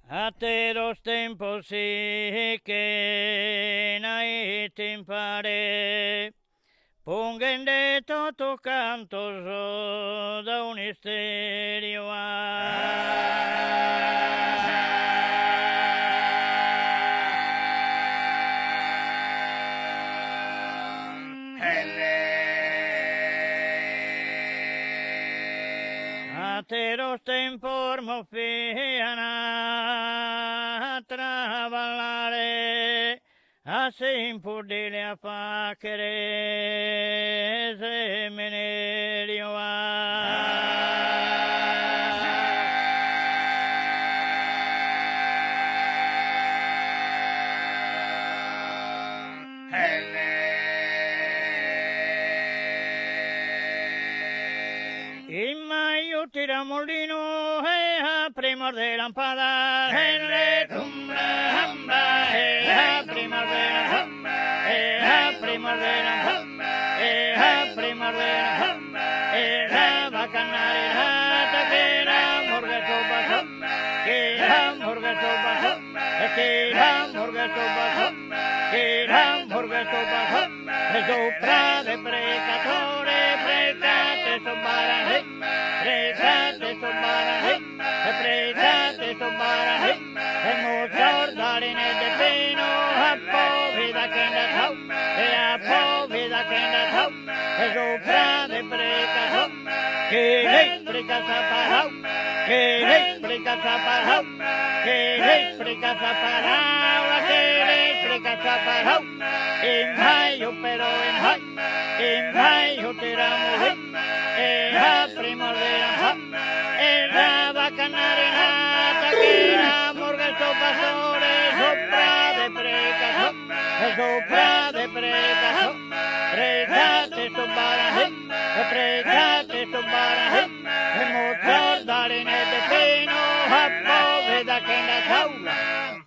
Ateros tempos sì che nai timpare, ponguen de toto cantos da un isterio Ateros tempor mo fiana traballare, assim por dele a facere semenerio In maio tiramolino a prima de lampada le tumbra hamba a prima de hamba a prima de hamba a prima de hamba la bacanare hata que la morga sopa que la morga sopa que la morga sopa que la morga sopa sopra de precatore precate sobara precate sobara precate sobara motor darine de pino hapo vida kenda thau hapo vida kenda thau sopra de precato que precata parau que precata parau que precata parau que precata parau in mayo pero in mayo tiramos la primavera la bacanare nata que la morga sopa sobre sopra de precato sopra de precato precate sobara precate sobara motor darine de pino hapo veda que la taula